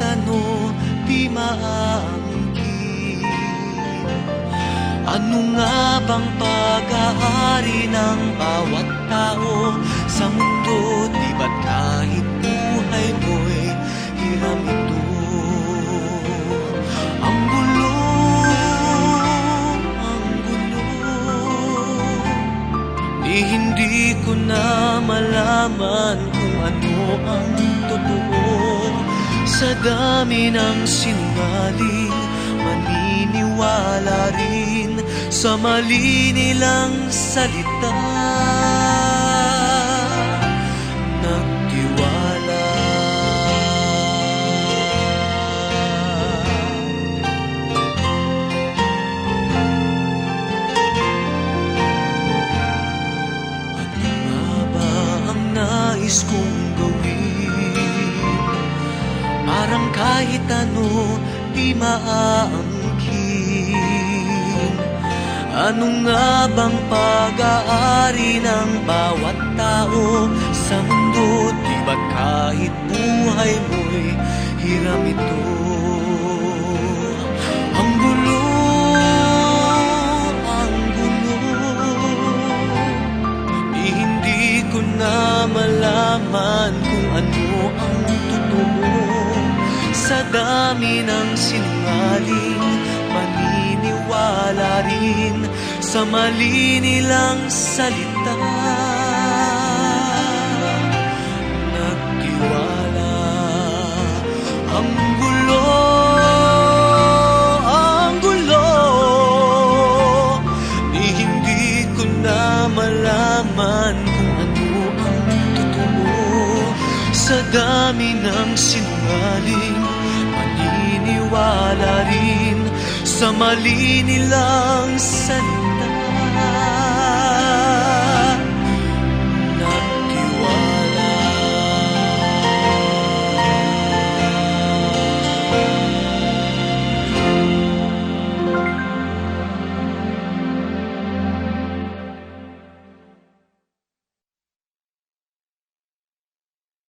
ano di maangkin. Ano nga bang pag-aari ng bawat tao sa mundo? Di ba't kahit buhay mo'y hiram ito? Ang gulo, ang gulo, hindi ko na malaman kung ano ang totoo. Sa dami ng sinungaling, maniniwala rin sa mali nilang salita. Nagtiwala. Ano nga ba ang nais kong gawin? Parang kahit ano di maangkin. Ano nga bang pag-aari ng bawat tao sa mundo? Di ba't kahit buhay mo'y hiram ito? Ang gulo, ang gulo, hindi ko na malaman kung ano ang totoo. Sa dami ng sinungaling, maniniwala rin sa mali nilang salita. Nagtiwala. Ang gulo, ang gulo, hindi ko na malaman kung ano ang totoo. Sa dami ng sinungaling, maniniwala rin sa mali nilang salita.